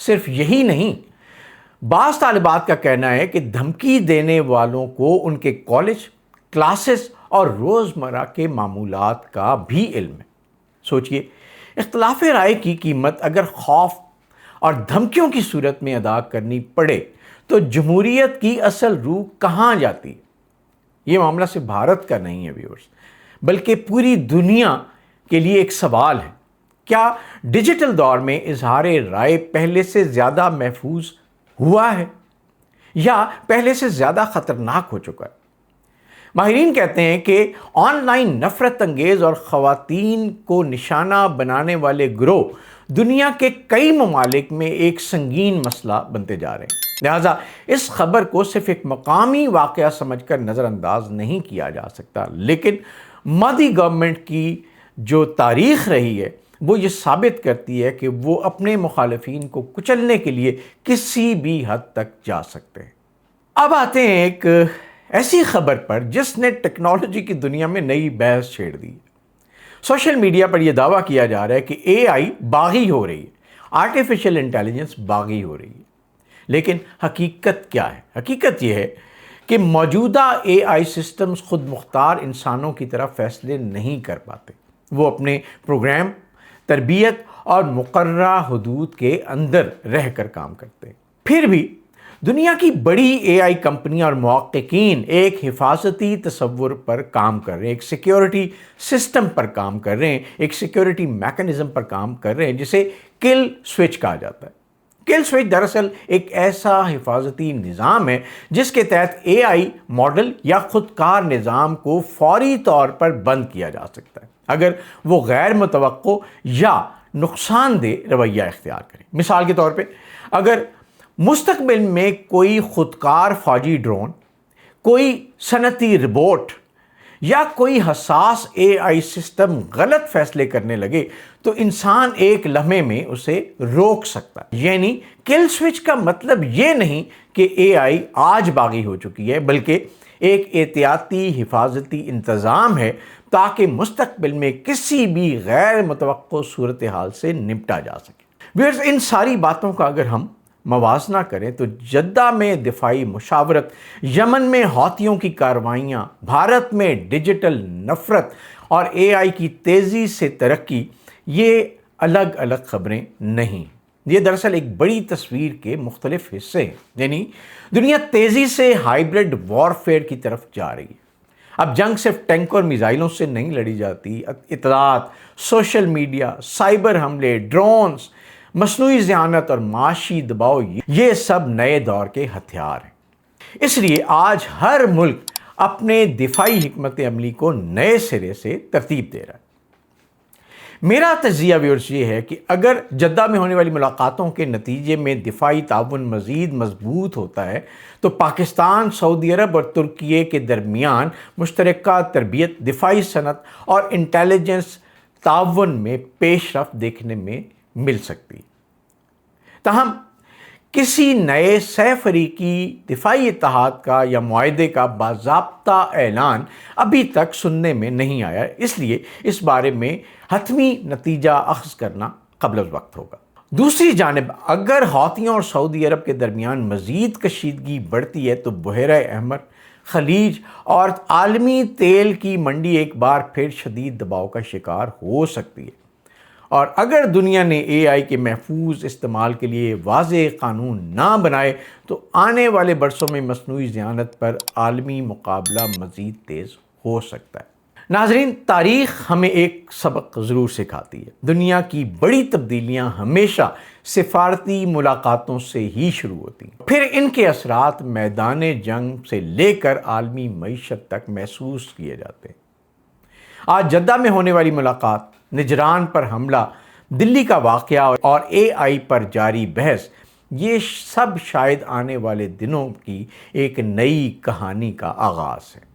صرف یہی نہیں، بعض طالبات کا کہنا ہے کہ دھمکی دینے والوں کو ان کے کالج، کلاسز اور روزمرہ کے معمولات کا بھی علم ہے۔ سوچئے، اختلاف رائے کی قیمت اگر خوف اور دھمکیوں کی صورت میں ادا کرنی پڑے تو جمہوریت کی اصل روح کہاں جاتی ہے؟ یہ معاملہ صرف بھارت کا نہیں ہے ویورز، بلکہ پوری دنیا کے لیے ایک سوال ہے۔ کیا ڈیجیٹل دور میں اظہار رائے پہلے سے زیادہ محفوظ ہوا ہے یا پہلے سے زیادہ خطرناک ہو چکا ہے؟ ماہرین کہتے ہیں کہ آن لائن نفرت انگیز اور خواتین کو نشانہ بنانے والے گروہ دنیا کے کئی ممالک میں ایک سنگین مسئلہ بنتے جا رہے ہیں۔ لہٰذا اس خبر کو صرف ایک مقامی واقعہ سمجھ کر نظر انداز نہیں کیا جا سکتا، لیکن مودی گورنمنٹ کی جو تاریخ رہی ہے وہ یہ ثابت کرتی ہے کہ وہ اپنے مخالفین کو کچلنے کے لیے کسی بھی حد تک جا سکتے ہیں۔ اب آتے ہیں ایک ایسی خبر پر جس نے ٹیکنالوجی کی دنیا میں نئی بحث چھیڑ دی۔ سوشل میڈیا پر یہ دعویٰ کیا جا رہا ہے کہ اے آئی باغی ہو رہی ہے، آرٹیفیشل انٹیلیجنس باغی ہو رہی ہے۔ لیکن حقیقت کیا ہے؟ حقیقت یہ ہے کہ موجودہ اے آئی سسٹمز خود مختار انسانوں کی طرح فیصلے نہیں کر پاتے۔ وہ اپنے پروگرام، تربیت اور مقررہ حدود کے اندر رہ کر کام کرتے ہیں۔ پھر بھی دنیا کی بڑی اے آئی کمپنیاں اور محققین ایک حفاظتی تصور پر کام کر رہے ہیں، ایک سیکیورٹی سسٹم پر کام کر رہے ہیں، ایک سیکیورٹی میکنزم پر کام کر رہے ہیں جسے کل سوئچ کہا جاتا ہے۔ کل سوئچ دراصل ایک ایسا حفاظتی نظام ہے جس کے تحت اے آئی ماڈل یا خودکار نظام کو فوری طور پر بند کیا جا سکتا ہے اگر وہ غیر متوقع یا نقصان دہ رویہ اختیار کرے۔ مثال کے طور پہ اگر مستقبل میں کوئی خودکار فوجی ڈرون، کوئی صنعتی روبوٹ یا کوئی حساس اے آئی سسٹم غلط فیصلے کرنے لگے تو انسان ایک لمحے میں اسے روک سکتا ہے۔ یعنی کل سوئچ کا مطلب یہ نہیں کہ اے آئی آج باغی ہو چکی ہے، بلکہ ایک احتیاطی حفاظتی انتظام ہے تاکہ مستقبل میں کسی بھی غیر متوقع صورتحال سے نپٹا جا سکے۔ ویورز، ان ساری باتوں کا اگر ہم موازنہ کریں تو جدہ میں دفاعی مشاورت، یمن میں حوثیوں کی کارروائیاں، بھارت میں ڈیجیٹل نفرت اور اے آئی کی تیزی سے ترقی، یہ الگ الگ خبریں نہیں، یہ دراصل ایک بڑی تصویر کے مختلف حصے ہیں۔ یعنی دنیا تیزی سے ہائیبرڈ وارفیئر کی طرف جا رہی ہے۔ اب جنگ صرف ٹینک اور میزائلوں سے نہیں لڑی جاتی، اطلاعات، سوشل میڈیا، سائبر حملے، ڈرونز، مصنوعی ذہانت اور معاشی دباؤ، یہ سب نئے دور کے ہتھیار ہیں۔ اس لیے آج ہر ملک اپنے دفاعی حکمت عملی کو نئے سرے سے ترتیب دے رہا ہے۔ میرا تجزیہ ویورز یہ ہے کہ اگر جدہ میں ہونے والی ملاقاتوں کے نتیجے میں دفاعی تعاون مزید مضبوط ہوتا ہے تو پاکستان، سعودی عرب اور ترکیے کے درمیان مشترکہ تربیت، دفاعی صنعت اور انٹیلیجنس تعاون میں پیش رفت دیکھنے میں مل سکتی۔ تاہم کسی نئے سہ فریقی دفاعی اتحاد کا یا معاہدے کا باضابطہ اعلان ابھی تک سننے میں نہیں آیا، اس لیے اس بارے میں حتمی نتیجہ اخذ کرنا قبل از وقت ہوگا۔ دوسری جانب اگر حوثیوں اور سعودی عرب کے درمیان مزید کشیدگی بڑھتی ہے تو بحیرہ احمر، خلیج اور عالمی تیل کی منڈی ایک بار پھر شدید دباؤ کا شکار ہو سکتی ہے، اور اگر دنیا نے اے آئی کے محفوظ استعمال کے لیے واضح قانون نہ بنائے تو آنے والے برسوں میں مصنوعی ذہانت پر عالمی مقابلہ مزید تیز ہو سکتا ہے۔ ناظرین، تاریخ ہمیں ایک سبق ضرور سکھاتی ہے۔ دنیا کی بڑی تبدیلیاں ہمیشہ سفارتی ملاقاتوں سے ہی شروع ہوتی ہیں، پھر ان کے اثرات میدان جنگ سے لے کر عالمی معیشت تک محسوس کیے جاتے ہیں۔ آج جدہ میں ہونے والی ملاقات، نجران پر حملہ، دلی کا واقعہ اور اے آئی پر جاری بحث، یہ سب شاید آنے والے دنوں کی ایک نئی کہانی کا آغاز ہے۔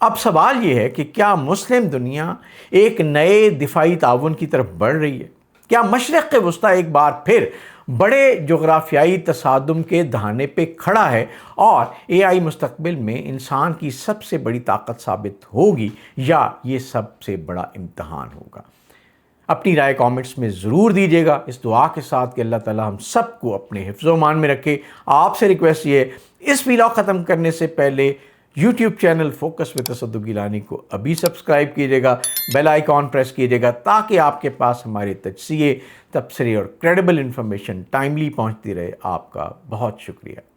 اب سوال یہ ہے کہ کیا مسلم دنیا ایک نئے دفاعی تعاون کی طرف بڑھ رہی ہے؟ کیا مشرق وسطیٰ ایک بار پھر بڑے جغرافیائی تصادم کے دہانے پہ کھڑا ہے اور اے آئی مستقبل میں انسان کی سب سے بڑی طاقت ثابت ہوگی یا یہ سب سے بڑا امتحان ہوگا؟ اپنی رائے کامنٹس میں ضرور دیجیے گا، اس دعا کے ساتھ کہ اللہ تعالیٰ ہم سب کو اپنے حفظ و امان میں رکھے۔ آپ سے ریکویسٹ یہ ہے، اس ویلاگ ختم کرنے سے پہلے یوٹیوب چینل فوکس وتھ تصدق گیلانی کو ابھی سبسکرائب کیجیے گا، بیل آئیکن پریس کیجیے گا تاکہ آپ کے پاس ہمارے تجزیے، تبصرے اور کریڈیبل انفارمیشن ٹائملی پہنچتی رہے۔ آپ کا بہت شکریہ۔